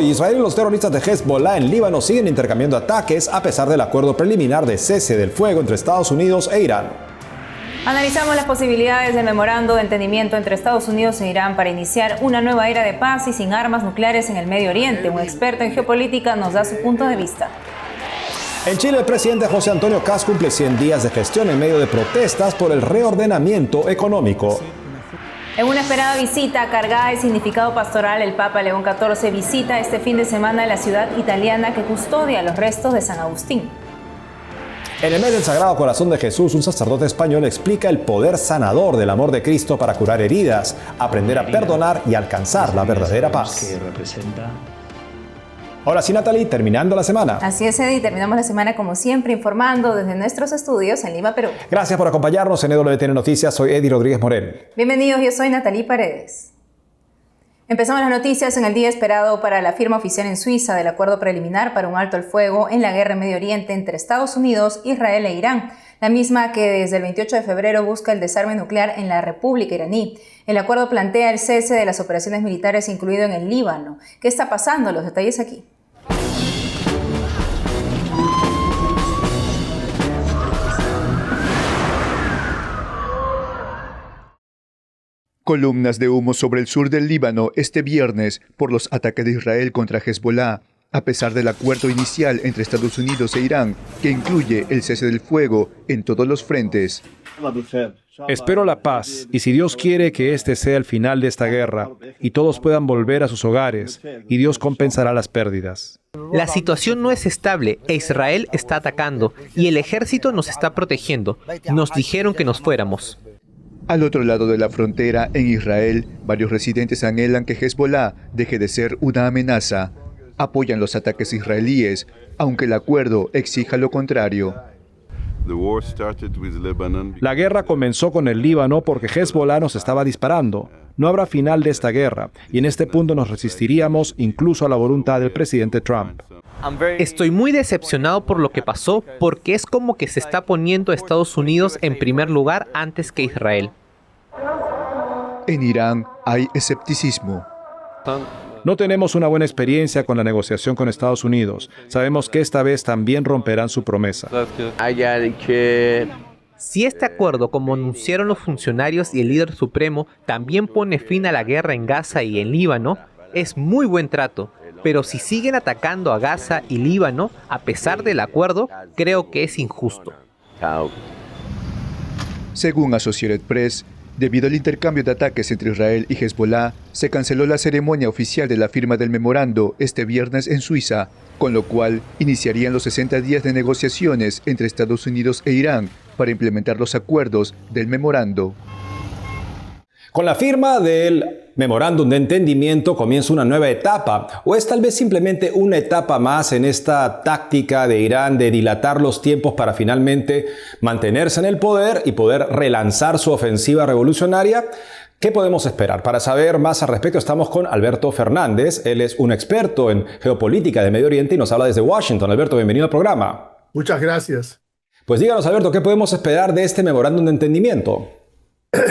hoy, Israel y los terroristas de Hezbollah en Líbano siguen intercambiando ataques a pesar del acuerdo preliminar de cese del fuego entre Estados Unidos e Irán. Analizamos las posibilidades del memorando de entendimiento entre Estados Unidos e Irán para iniciar una nueva era de paz y sin armas nucleares en el Medio Oriente. Un experto en geopolítica nos da su punto de vista. En Chile, el presidente José Antonio Kast cumple 100 días de gestión en medio de protestas por el reordenamiento económico. En una esperada visita cargada de significado pastoral, el Papa León XIV visita este fin de semana la ciudad italiana que custodia los restos de San Agustín. En el mes del Sagrado Corazón de Jesús, un sacerdote español explica el poder sanador del amor de Cristo para curar heridas, aprender a perdonar y alcanzar la verdadera paz. Ahora sí, Natalie, terminando la semana. Así es, Eddie, terminamos la semana como siempre informando desde nuestros estudios en Lima, Perú. Gracias por acompañarnos en EWTN Noticias. Soy Eddie Rodríguez Morel. Bienvenidos, yo soy Natalie Paredes. Empezamos las noticias en el día esperado para la firma oficial en Suiza del acuerdo preliminar para un alto al fuego en la guerra en Medio Oriente entre Estados Unidos, Israel e Irán, la misma que desde el 28 de febrero busca el desarme nuclear en la República iraní. El acuerdo plantea el cese de las operaciones militares incluido en el Líbano. ¿Qué está pasando? Los detalles aquí. Columnas de humo sobre el sur del Líbano este viernes por los ataques de Israel contra Hezbollah, a pesar del acuerdo inicial entre Estados Unidos e Irán, que incluye el cese del fuego en todos los frentes. Espero la paz, y si Dios quiere que este sea el final de esta guerra, y todos puedan volver a sus hogares, y Dios compensará las pérdidas. La situación no es estable e Israel está atacando, y el ejército nos está protegiendo. Nos dijeron que nos fuéramos. Al otro lado de la frontera, en Israel, varios residentes anhelan que Hezbollah deje de ser una amenaza. Apoyan los ataques israelíes, aunque el acuerdo exija lo contrario. La guerra comenzó con el Líbano porque Hezbollah nos estaba disparando. No habrá final de esta guerra, y en este punto nos resistiríamos incluso a la voluntad del presidente Trump. Estoy muy decepcionado por lo que pasó, porque es como que se está poniendo a Estados Unidos en primer lugar antes que Israel. En Irán hay escepticismo. No tenemos una buena experiencia con la negociación con Estados Unidos. Sabemos que esta vez también romperán su promesa. Si este acuerdo, como anunciaron los funcionarios y el líder supremo, también pone fin a la guerra en Gaza y en Líbano, es muy buen trato. Pero si siguen atacando a Gaza y Líbano, a pesar del acuerdo, creo que es injusto. Según Associated Press, debido al intercambio de ataques entre Israel y Hezbollah, se canceló la ceremonia oficial de la firma del memorando este viernes en Suiza, con lo cual iniciarían los 60 días de negociaciones entre Estados Unidos e Irán para implementar los acuerdos del memorando. Con la firma del memorándum de entendimiento comienza una nueva etapa, o es tal vez simplemente una etapa más en esta táctica de Irán de dilatar los tiempos para finalmente mantenerse en el poder y poder relanzar su ofensiva revolucionaria. ¿Qué podemos esperar? Para saber más al respecto estamos con Alberto Fernández. Él es un experto en geopolítica de Medio Oriente y nos habla desde Washington. Alberto, bienvenido al programa. Muchas gracias. Pues díganos, Alberto, ¿qué podemos esperar de este memorándum de entendimiento?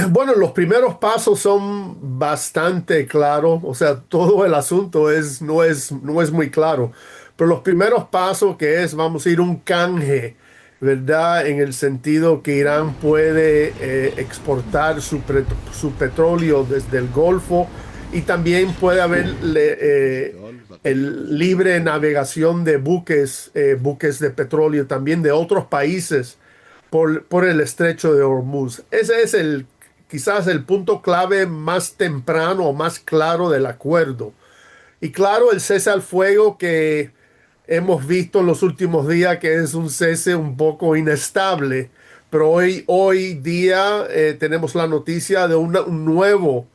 Bueno, los primeros pasos son bastante claros, o sea, todo el asunto no es muy claro, pero los primeros pasos que es, vamos a ir un canje, ¿verdad? En el sentido que Irán puede exportar su petróleo desde el Golfo y también puede haber el libre navegación de buques de petróleo también de otros países por el estrecho de Hormuz. Ese es quizás el punto clave más temprano o más claro del acuerdo. Y claro, el cese al fuego que hemos visto en los últimos días, que es un cese un poco inestable, pero hoy día tenemos la noticia de un nuevo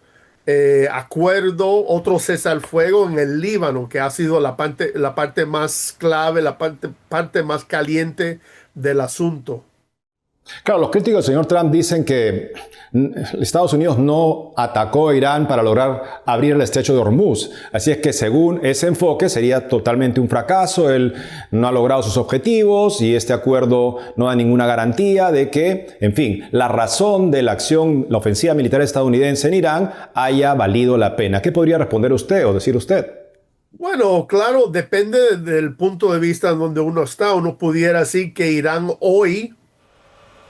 acuerdo, otro cese al fuego en el Líbano, que ha sido la parte más clave, la parte más caliente del asunto. Claro, los críticos del señor Trump dicen que Estados Unidos no atacó a Irán para lograr abrir el estrecho de Hormuz. Así es que según ese enfoque sería totalmente un fracaso. Él no ha logrado sus objetivos y este acuerdo no da ninguna garantía de que, en fin, la razón de la acción, la ofensiva militar estadounidense en Irán haya valido la pena. ¿Qué podría responder usted o decir usted? Bueno, claro, depende del punto de vista en donde uno está. Uno pudiera decir que Irán hoy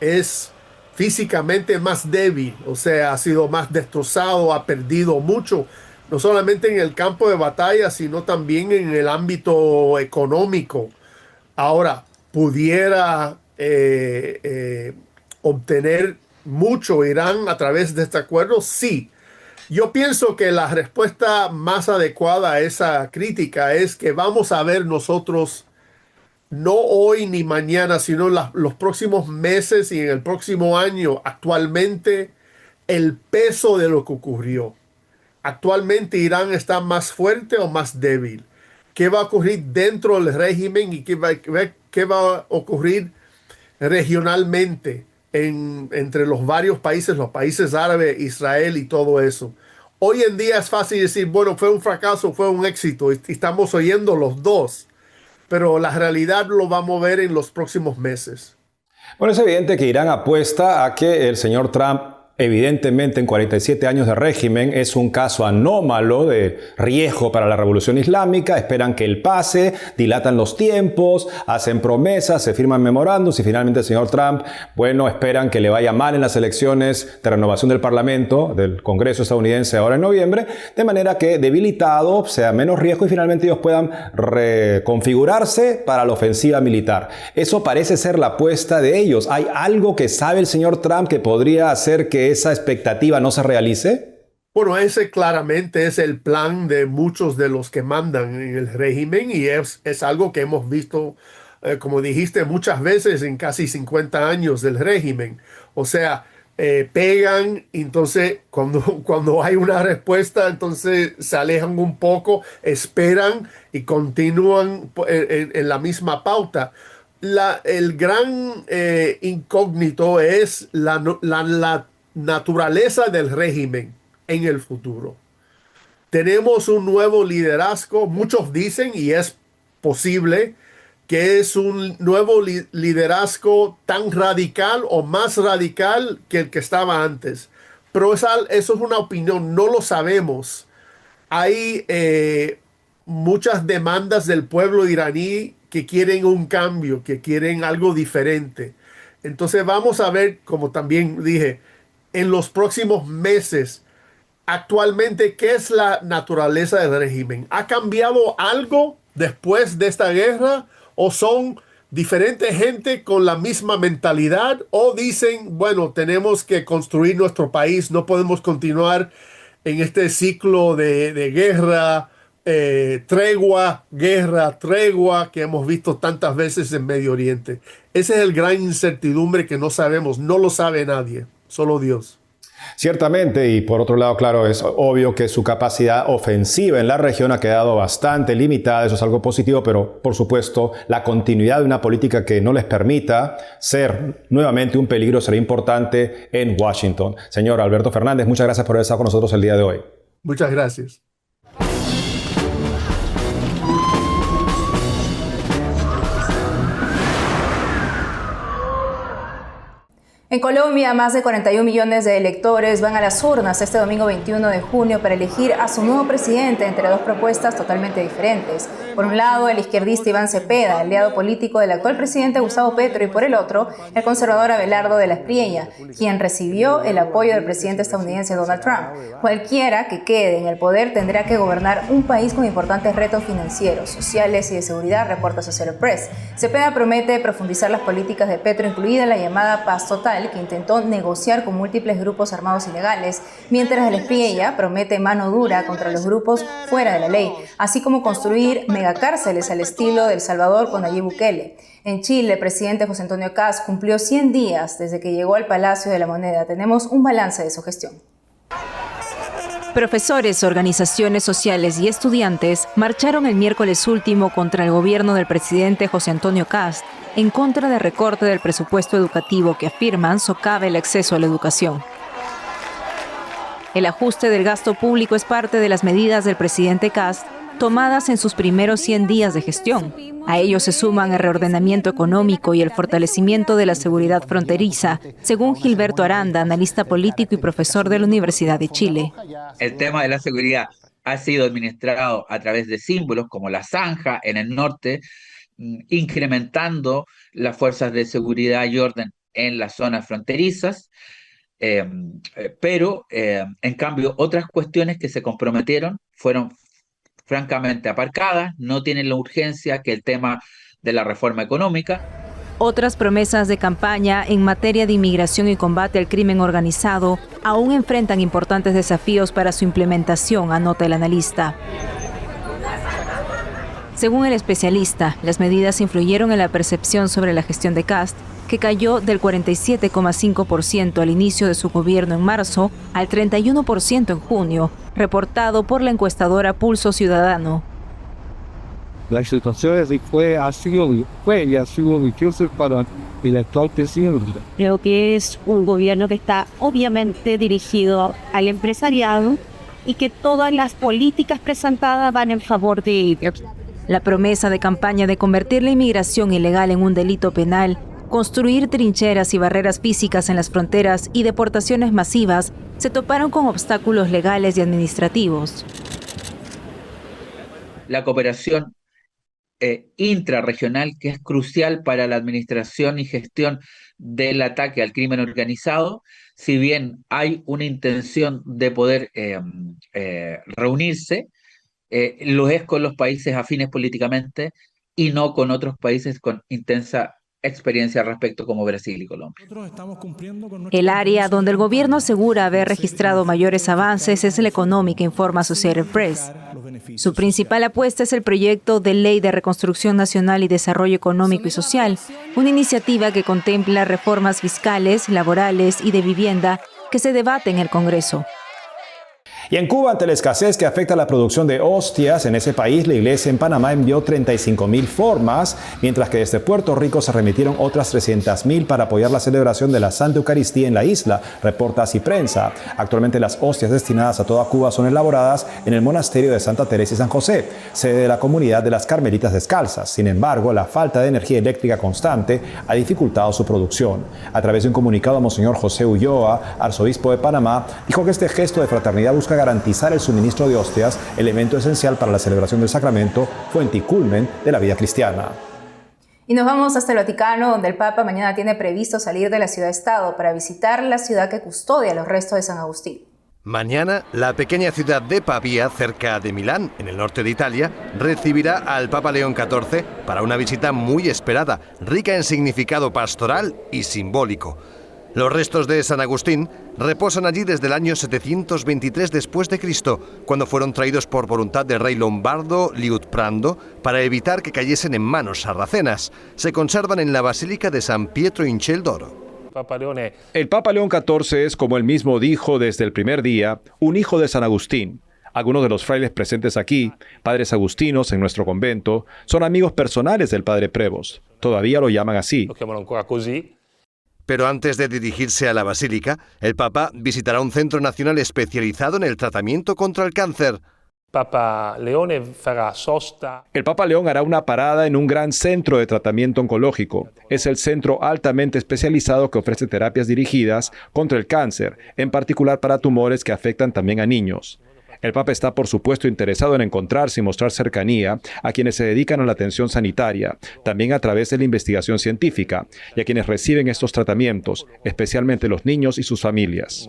es físicamente más débil, o sea, ha sido más destrozado, ha perdido mucho, no solamente en el campo de batalla, sino también en el ámbito económico. Ahora, pudiera obtener mucho Irán a través de este acuerdo, sí. Yo pienso que la respuesta más adecuada a esa crítica es que vamos a ver nosotros no hoy ni mañana, sino los próximos meses y en el próximo año, actualmente, el peso de lo que ocurrió. Actualmente Irán está más fuerte o más débil. ¿Qué va a ocurrir dentro del régimen y qué va a ocurrir regionalmente entre los varios países, los países árabes, Israel y todo eso? Hoy en día es fácil decir, bueno, fue un fracaso, fue un éxito, y estamos oyendo los dos, pero la realidad lo vamos a ver en los próximos meses. Bueno, es evidente que Irán apuesta a que el señor Trump, evidentemente en 47 años de régimen, es un caso anómalo de riesgo para la revolución islámica. Esperan que él pase, dilatan los tiempos, hacen promesas, se firman memorándums y finalmente el señor Trump, bueno, esperan que le vaya mal en las elecciones de renovación del Parlamento, del Congreso estadounidense ahora en noviembre, de manera que debilitado sea menos riesgo y finalmente ellos puedan reconfigurarse para la ofensiva militar. Eso parece ser la apuesta de ellos. ¿Hay algo que sabe el señor Trump que podría hacer que esa expectativa no se realice? Bueno, ese claramente es el plan de muchos de los que mandan en el régimen y es algo que hemos visto, como dijiste, muchas veces en casi 50 años del régimen. O sea, pegan, entonces cuando hay una respuesta, entonces se alejan un poco, esperan y continúan en la misma pauta. El gran incógnito es la naturaleza del régimen en el futuro. Tenemos un nuevo liderazgo, muchos dicen, y es posible, que es un nuevo liderazgo tan radical o más radical que el que estaba antes. Pero eso es una opinión, no lo sabemos. Hay muchas demandas del pueblo iraní que quieren un cambio, que quieren algo diferente. Entonces vamos a ver, como también dije, en los próximos meses, actualmente, ¿qué es la naturaleza del régimen? ¿Ha cambiado algo después de esta guerra? ¿O son diferentes gente con la misma mentalidad? ¿O dicen, bueno, tenemos que construir nuestro país, no podemos continuar en este ciclo de guerra, tregua, guerra, tregua, que hemos visto tantas veces en Medio Oriente? Esa es el gran incertidumbre que no sabemos, no lo sabe nadie, solo Dios. Ciertamente, y por otro lado, claro, es obvio que su capacidad ofensiva en la región ha quedado bastante limitada, eso es algo positivo, pero por supuesto la continuidad de una política que no les permita ser nuevamente un peligro será importante en Washington. Señor Alberto Fernández, muchas gracias por haber estado con nosotros el día de hoy. Muchas gracias. En Colombia, más de 41 millones de electores van a las urnas este domingo 21 de junio para elegir a su nuevo presidente entre dos propuestas totalmente diferentes. Por un lado, el izquierdista Iván Cepeda, aliado político del actual presidente Gustavo Petro, y por el otro, el conservador Abelardo de la Espriella, quien recibió el apoyo del presidente estadounidense Donald Trump. Cualquiera que quede en el poder tendrá que gobernar un país con importantes retos financieros, sociales y de seguridad, reporta Associated Press. Cepeda promete profundizar las políticas de Petro, incluida la llamada paz total, que intentó negociar con múltiples grupos armados ilegales, mientras el Espriella promete mano dura contra los grupos fuera de la ley, así como construir megacárceles al estilo de El Salvador con Nayib Bukele. En Chile, el presidente José Antonio Kast cumplió 100 días desde que llegó al Palacio de la Moneda. Tenemos un balance de su gestión. Profesores, organizaciones sociales y estudiantes marcharon el miércoles último contra el gobierno del presidente José Antonio Kast en contra del recorte del presupuesto educativo que afirman socava el acceso a la educación. El ajuste del gasto público es parte de las medidas del presidente Kast tomadas en sus primeros 100 días de gestión. A ello se suman el reordenamiento económico y el fortalecimiento de la seguridad fronteriza, según Gilberto Aranda, analista político y profesor de la Universidad de Chile. El tema de la seguridad ha sido administrado a través de símbolos como la zanja en el norte, incrementando las fuerzas de seguridad y orden en las zonas fronterizas, pero en cambio otras cuestiones que se comprometieron fueron francamente aparcadas, no tienen la urgencia que el tema de la reforma económica. Otras promesas de campaña en materia de inmigración y combate al crimen organizado aún enfrentan importantes desafíos para su implementación, anota el analista. Según el especialista, las medidas influyeron en la percepción sobre la gestión de Kast, que cayó del 47,5% al inicio de su gobierno en marzo al 31% en junio, reportado por la encuestadora Pulso Ciudadano. La situación ha sido difícil para el actual presidente. Creo que es un gobierno que está obviamente dirigido al empresariado y que todas las políticas presentadas van en favor de ellos. La promesa de campaña de convertir la inmigración ilegal en un delito penal, construir trincheras y barreras físicas en las fronteras y deportaciones masivas se toparon con obstáculos legales y administrativos. La cooperación intrarregional, que es crucial para la administración y gestión del ataque al crimen organizado, si bien hay una intención de poder reunirse, lo es con los países afines políticamente y no con otros países con intensa experiencia al respecto como Brasil y Colombia. El área donde el gobierno asegura haber registrado mayores avances es la económica, informa Associated Press. Su principal apuesta es el proyecto de Ley de Reconstrucción Nacional y Desarrollo Económico y Social, una iniciativa que contempla reformas fiscales, laborales y de vivienda que se debate en el Congreso. Y en Cuba, ante la escasez que afecta a la producción de hostias en ese país, la iglesia en Panamá envió 35.000 formas, mientras que desde Puerto Rico se remitieron otras 300.000 para apoyar la celebración de la Santa Eucaristía en la isla, reporta Así Prensa. Actualmente las hostias destinadas a toda Cuba son elaboradas en el monasterio de Santa Teresa y San José, sede de la comunidad de las Carmelitas Descalzas. Sin embargo, la falta de energía eléctrica constante ha dificultado su producción. A través de un comunicado, Monseñor José Ulloa, arzobispo de Panamá, dijo que este gesto de fraternidad busca garantizar el suministro de hostias, elemento esencial para la celebración del sacramento, fuente y culmen de la vida cristiana. Y nos vamos hasta el Vaticano, donde el Papa mañana tiene previsto salir de la ciudad-estado para visitar la ciudad que custodia los restos de San Agustín. Mañana, la pequeña ciudad de Pavía, cerca de Milán, en el norte de Italia, recibirá al Papa León XIV para una visita muy esperada, rica en significado pastoral y simbólico. Los restos de San Agustín reposan allí desde el año 723 después de Cristo, cuando fueron traídos por voluntad del rey lombardo Liutprando para evitar que cayesen en manos sarracenas. Se conservan en la Basílica de San Pietro in Ciel d'Oro. El Papa León XIV es, como él mismo dijo desde el primer día, un hijo de San Agustín. Algunos de los frailes presentes aquí, padres agustinos en nuestro convento, son amigos personales del padre Prevost. Todavía lo llaman así. Pero antes de dirigirse a la Basílica, el Papa visitará un centro nacional especializado en el tratamiento contra el cáncer. El Papa León hará una parada en un gran centro de tratamiento oncológico. Es el centro altamente especializado que ofrece terapias dirigidas contra el cáncer, en particular para tumores que afectan también a niños. El Papa está, por supuesto, interesado en encontrarse y mostrar cercanía a quienes se dedican a la atención sanitaria, también a través de la investigación científica, y a quienes reciben estos tratamientos, especialmente los niños y sus familias.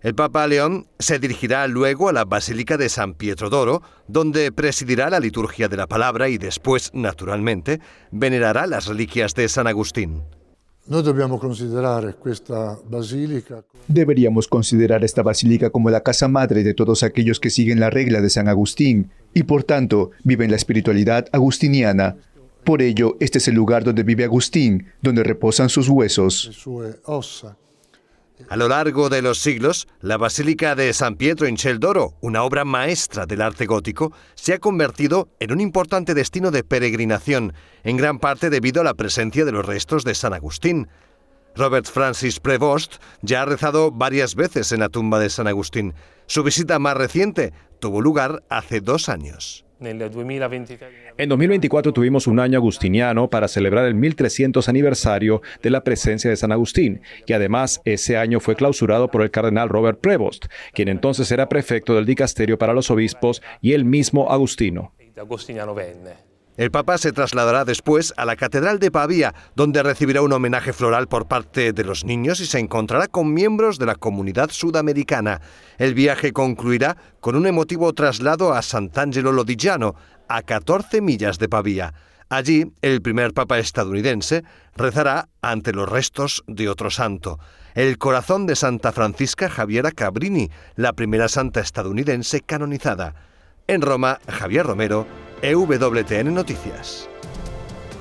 El Papa León se dirigirá luego a la Basílica de San Pietro d'Oro, donde presidirá la liturgia de la palabra y después, naturalmente, venerará las reliquias de San Agustín. Deberíamos considerar esta basílica como la casa madre de todos aquellos que siguen la regla de San Agustín y por tanto viven la espiritualidad agustiniana. Por ello, este es el lugar donde vive Agustín, donde reposan sus huesos. A lo largo de los siglos, la Basílica de San Pietro in Ciel d'Oro, una obra maestra del arte gótico, se ha convertido en un importante destino de peregrinación, en gran parte debido a la presencia de los restos de San Agustín. Robert Francis Prevost ya ha rezado varias veces en la tumba de San Agustín. Su visita más reciente tuvo lugar hace 2 años. En 2024 tuvimos un año agustiniano para celebrar el 1300 aniversario de la presencia de San Agustín, y además ese año fue clausurado por el cardenal Robert Prevost, quien entonces era prefecto del dicasterio para los obispos y el mismo Agustino. El Papa se trasladará después a la Catedral de Pavía, donde recibirá un homenaje floral por parte de los niños y se encontrará con miembros de la comunidad sudamericana. El viaje concluirá con un emotivo traslado a Sant'Angelo Lodigiano, a 14 millas de Pavía. Allí, el primer Papa estadounidense rezará ante los restos de otro santo, el corazón de Santa Francisca Javiera Cabrini, la primera santa estadounidense canonizada. En Roma, Javier Romero, EWTN Noticias.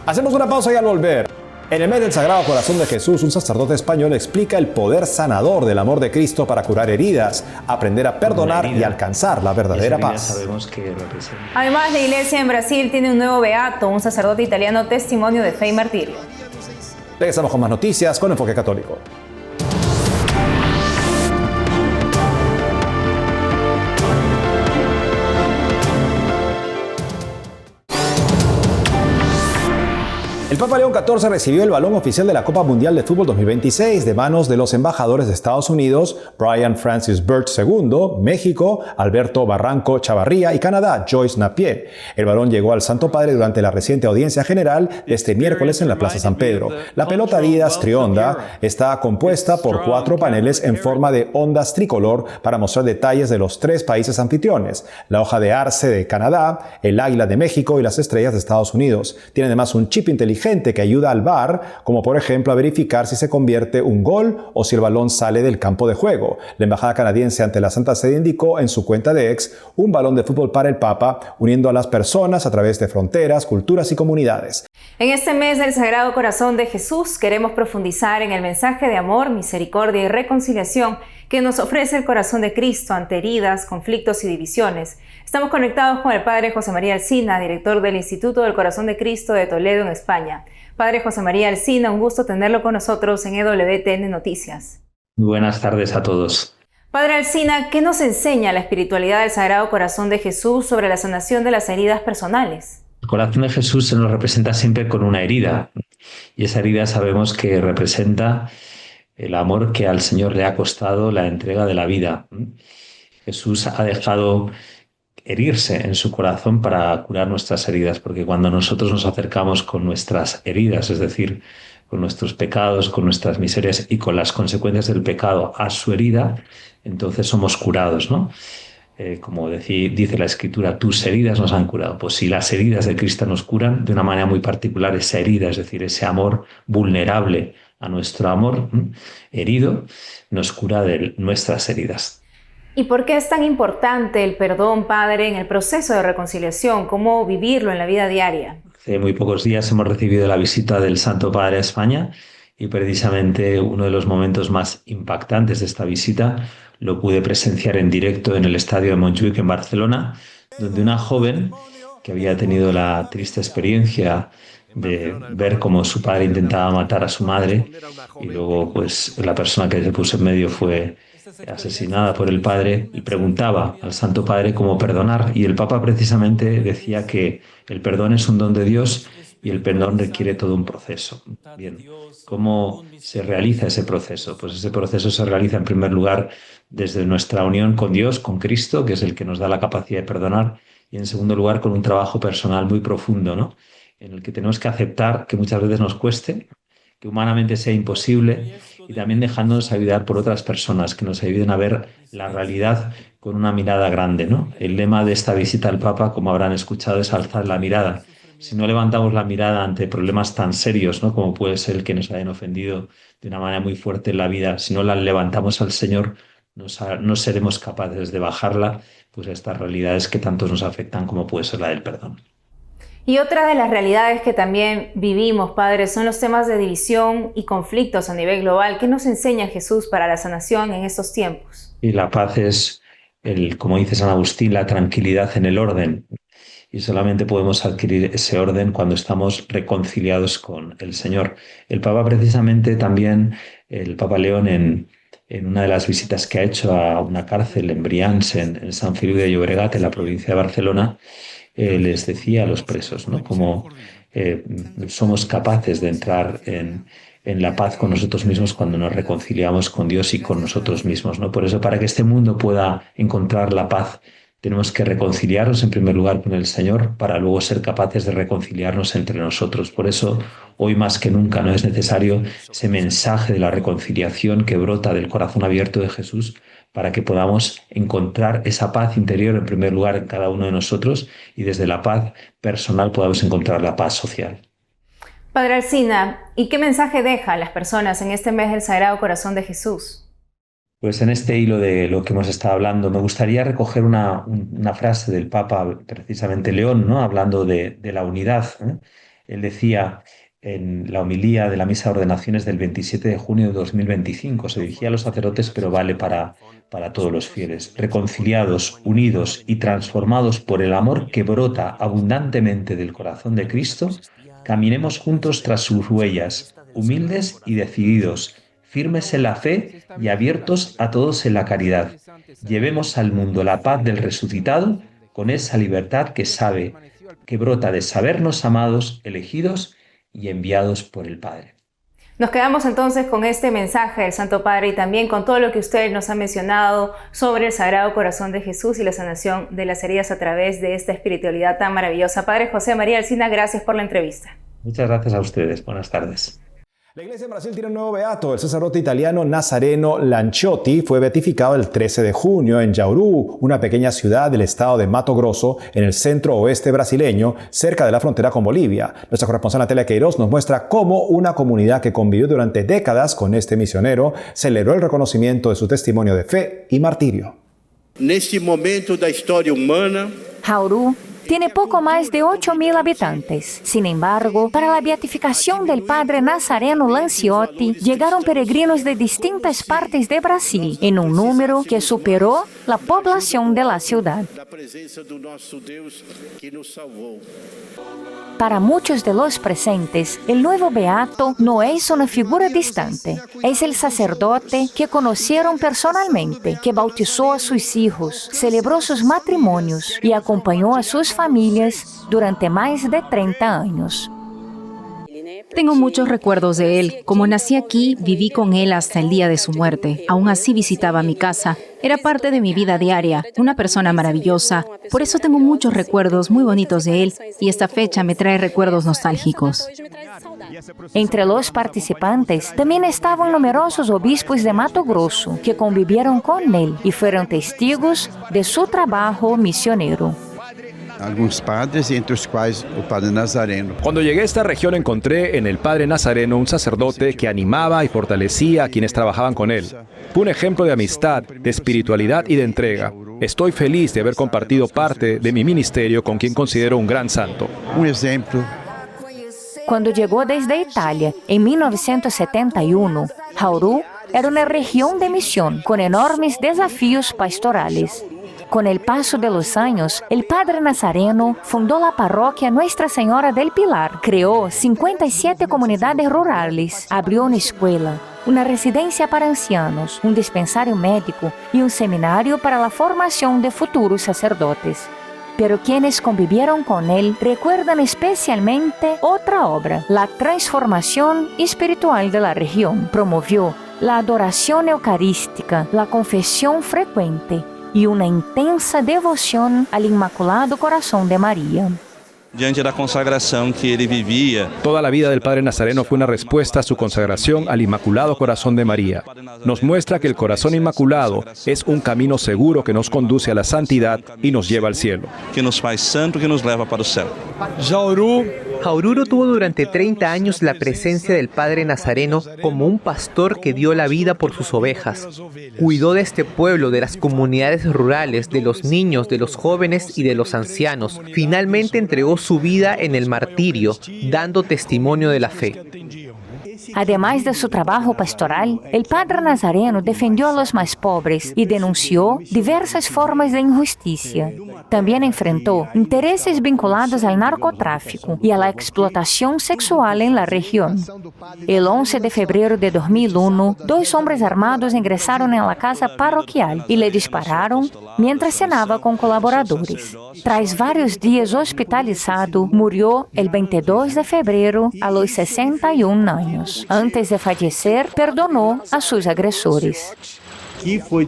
Hacemos una pausa y al volver. En el mes del Sagrado Corazón de Jesús, un sacerdote español explica el poder sanador del amor de Cristo para curar heridas, aprender a perdonar y alcanzar la verdadera paz. Además, la iglesia en Brasil tiene un nuevo beato, un sacerdote italiano testimonio de fe y martirio. Regresamos con más noticias con Enfoque Católico. El Papa León XIV recibió el balón oficial de la Copa Mundial de Fútbol 2026 de manos de los embajadores de Estados Unidos, Brian Francis Birch II, México, Alberto Barranco Chavarría y Canadá, Joyce Napier. El balón llegó al Santo Padre durante la reciente audiencia general de este miércoles en la Plaza San Pedro. La pelota Adidas Trionda está compuesta por 4 paneles en forma de ondas tricolor para mostrar detalles de los 3 países anfitriones, la hoja de arce de Canadá, el águila de México y las estrellas de Estados Unidos. Tiene además un chip inteligente que ayuda al VAR, como por ejemplo a verificar si se convierte un gol o si el balón sale del campo de juego. La embajada canadiense ante la Santa Sede indicó en su cuenta de X un balón de fútbol para el Papa, uniendo a las personas a través de fronteras, culturas y comunidades. En este mes del Sagrado Corazón de Jesús queremos profundizar en el mensaje de amor, misericordia y reconciliación que nos ofrece el corazón de Cristo ante heridas, conflictos y divisiones. Estamos conectados con el Padre José María Alsina, director del Instituto del Corazón de Cristo de Toledo, en España. Padre José María Alsina, un gusto tenerlo con nosotros en EWTN Noticias. Muy buenas tardes a todos. Padre Alsina, ¿qué nos enseña la espiritualidad del Sagrado Corazón de Jesús sobre la sanación de las heridas personales? El corazón de Jesús se nos representa siempre con una herida, y esa herida sabemos que representa el amor que al Señor le ha costado la entrega de la vida. Jesús ha dejado herirse en su corazón para curar nuestras heridas, porque cuando nosotros nos acercamos con nuestras heridas, es decir, con nuestros pecados, con nuestras miserias y con las consecuencias del pecado a su herida, entonces somos curados, ¿no? Como dice la Escritura, tus heridas nos han curado. Pues si las heridas de Cristo nos curan, de una manera muy particular esa herida, es decir, ese amor vulnerable a nuestro amor herido, nos cura de nuestras heridas. ¿Y por qué es tan importante el perdón, Padre, en el proceso de reconciliación? ¿Cómo vivirlo en la vida diaria? Hace muy pocos días hemos recibido la visita del Santo Padre a España y precisamente uno de los momentos más impactantes de esta visita lo pude presenciar en directo en el estadio de Montjuic en Barcelona, donde una joven que había tenido la triste experiencia de ver cómo su padre intentaba matar a su madre y luego pues la persona que se puso en medio fue asesinada por el padre, y preguntaba al Santo Padre cómo perdonar, y el Papa precisamente decía que el perdón es un don de Dios y el perdón requiere todo un proceso. Bien, ¿cómo se realiza ese proceso? Pues ese proceso se realiza en primer lugar desde nuestra unión con Dios, con Cristo, que es el que nos da la capacidad de perdonar, y en segundo lugar con un trabajo personal muy profundo, ¿no? En el que tenemos que aceptar que muchas veces nos cueste, que humanamente sea imposible, y también dejándonos ayudar por otras personas que nos ayuden a ver la realidad con una mirada grande, ¿no? El lema de esta visita al Papa, como habrán escuchado, es alzar la mirada. Si no levantamos la mirada ante problemas tan serios, ¿no?, como puede ser el que nos hayan ofendido de una manera muy fuerte en la vida, si no la levantamos al Señor, no seremos capaces de bajarla pues a estas realidades que tantos nos afectan, como puede ser la del perdón. Y otra de las realidades que también vivimos, Padre, son los temas de división y conflictos a nivel global. ¿Qué nos enseña Jesús para la sanación en estos tiempos? Y la paz es, como dice San Agustín, la tranquilidad en el orden. Y solamente podemos adquirir ese orden cuando estamos reconciliados con el Señor. El Papa precisamente también, el Papa León, en una de las visitas que ha hecho a una cárcel en Brians, en Sant Feliu de Llobregat, en la provincia de Barcelona, les decía a los presos, ¿no? Cómo somos capaces de entrar en la paz con nosotros mismos cuando nos reconciliamos con Dios y con nosotros mismos, ¿no? Por eso, para que este mundo pueda encontrar la paz, tenemos que reconciliarnos en primer lugar con el Señor para luego ser capaces de reconciliarnos entre nosotros. Por eso, hoy más que nunca, no es necesario ese mensaje de la reconciliación que brota del corazón abierto de Jesús para que podamos encontrar esa paz interior en primer lugar en cada uno de nosotros y desde la paz personal podamos encontrar la paz social. Padre Alsina, ¿y qué mensaje deja a las personas en este mes del Sagrado Corazón de Jesús? Pues en este hilo de lo que hemos estado hablando, me gustaría recoger una frase del Papa, precisamente León, ¿no? Hablando de la unidad, ¿eh? Él decía en la homilía de la Misa de Ordenaciones del 27 de junio de 2025, se dirigía a los sacerdotes, pero vale para todos los fieles, reconciliados, unidos y transformados por el amor que brota abundantemente del corazón de Cristo, caminemos juntos tras sus huellas, humildes y decididos, firmes en la fe y abiertos a todos en la caridad. Llevemos al mundo la paz del resucitado con esa libertad que brota de sabernos amados, elegidos y enviados por el Padre. Nos quedamos entonces con este mensaje del Santo Padre y también con todo lo que usted nos ha mencionado sobre el Sagrado Corazón de Jesús y la sanación de las heridas a través de esta espiritualidad tan maravillosa. Padre José María Alsina, gracias por la entrevista. Muchas gracias a ustedes. Buenas tardes. La Iglesia en Brasil tiene un nuevo beato. El sacerdote italiano Nazareno Lanciotti fue beatificado el 13 de junio en Jauru, una pequeña ciudad del estado de Mato Grosso, en el centro oeste brasileño, cerca de la frontera con Bolivia. Nuestra corresponsal Natalia Queiroz nos muestra cómo una comunidad que convivió durante décadas con este misionero celebró el reconocimiento de su testimonio de fe y martirio. Neste momento da história humana, Jauru tiene poco más de 8.000 habitantes. Sin embargo, para la beatificación del padre Nazareno Lanciotti, llegaron peregrinos de distintas partes de Brasil, en un número que superó la población de la ciudad. Para muchos de los presentes, el nuevo beato no es una figura distante. Es el sacerdote que conocieron personalmente, que bautizó a sus hijos, celebró sus matrimonios y acompañó a sus familias durante más de 30 años. Tengo muchos recuerdos de él. Como nací aquí, viví con él hasta el día de su muerte. Aún así visitaba mi casa. Era parte de mi vida diaria, una persona maravillosa. Por eso tengo muchos recuerdos muy bonitos de él y esta fecha me trae recuerdos nostálgicos. Entre los participantes también estaban numerosos obispos de Mato Grosso que convivieron con él y fueron testigos de su trabajo misionero. Algunos padres, entre los cuales el padre Nazareno. Cuando llegué a esta región encontré en el padre Nazareno un sacerdote que animaba y fortalecía a quienes trabajaban con él. Fue un ejemplo de amistad, de espiritualidad y de entrega. Estoy feliz de haber compartido parte de mi ministerio con quien considero un gran santo. Un ejemplo. Cuando llegó desde Italia en 1971, Jauru era una región de misión con enormes desafíos pastorales. Con el paso de los años, el padre Nazareno fundó la parroquia Nuestra Señora del Pilar, creó 57 comunidades rurales, abrió una escuela, una residencia para ancianos, un dispensario médico y un seminario para la formación de futuros sacerdotes. Pero quienes convivieron con él recuerdan especialmente otra obra, la transformación espiritual de la región. Promovió la adoración eucarística, la confesión frecuente y una intensa devoción al Inmaculado Corazón de María. Diante da consagração que ele vivia. Toda la vida del padre Nazareno fue una respuesta a su consagración al Inmaculado Corazón de María. Nos muestra que el corazón inmaculado es un camino seguro que nos conduce a la santidad y nos lleva al cielo. Que nos faz santo, que nos leva para o céu. Jauru tuvo durante 30 años la presencia del padre Nazareno como un pastor que dio la vida por sus ovejas. Cuidó de este pueblo, de las comunidades rurales, de los niños, de los jóvenes y de los ancianos. Finalmente entregó su vida en el martirio, dando testimonio de la fe. Además de su trabajo pastoral, el padre Nazareno defendió a los más pobres y denunció diversas formas de injusticia. También enfrentó intereses vinculados al narcotráfico y a la explotación sexual en la región. El 11 de febrero de 2001, 2 hombres armados ingresaron en la casa parroquial y le dispararon mientras cenaba con colaboradores. Tras varios días hospitalizado, murió el 22 de febrero a los 61 años. Antes de fallecer, perdonó a sus agresores. Fue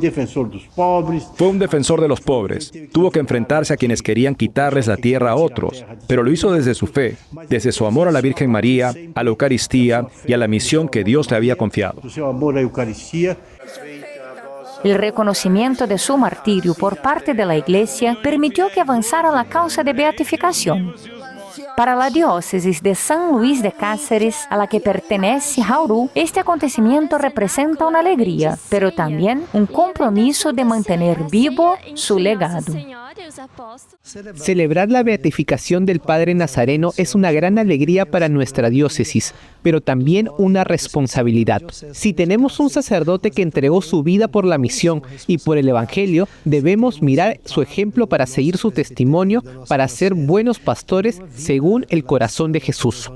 un defensor de los pobres. Tuvo que enfrentarse a quienes querían quitarles la tierra a otros, pero lo hizo desde su fe, desde su amor a la Virgen María, a la Eucaristía y a la misión que Dios le había confiado. El reconocimiento de su martirio por parte de la Iglesia permitió que avanzara la causa de beatificación. Para la diócesis de San Luis de Cáceres, a la que pertenece Jaurú, este acontecimiento representa una alegría, pero también un compromiso de mantener vivo su legado. Celebrar la beatificación del Padre Nazareno es una gran alegría para nuestra diócesis, pero también una responsabilidad. Si tenemos un sacerdote que entregó su vida por la misión y por el Evangelio, debemos mirar su ejemplo para seguir su testimonio, para ser buenos pastores según el corazón de Jesús.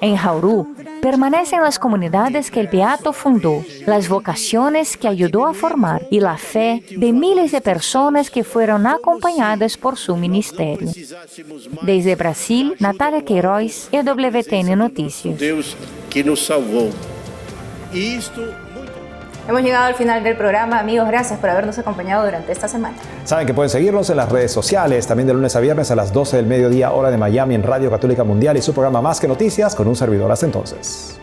En Jaurú, permanecen las comunidades que el Beato fundó, las vocaciones que ayudó a formar y la fe de miles de personas que fueron acompañadas por su ministerio. Desde Brasil, Natalia Queiroz, EWTN Noticias. Deus que nos salvó. Hemos llegado al final del programa. Amigos, gracias por habernos acompañado durante esta semana. Saben que pueden seguirnos en las redes sociales, también de lunes a viernes a las 12 del mediodía, hora de Miami, en Radio Católica Mundial y su programa Más que Noticias con un servidor. Hasta entonces.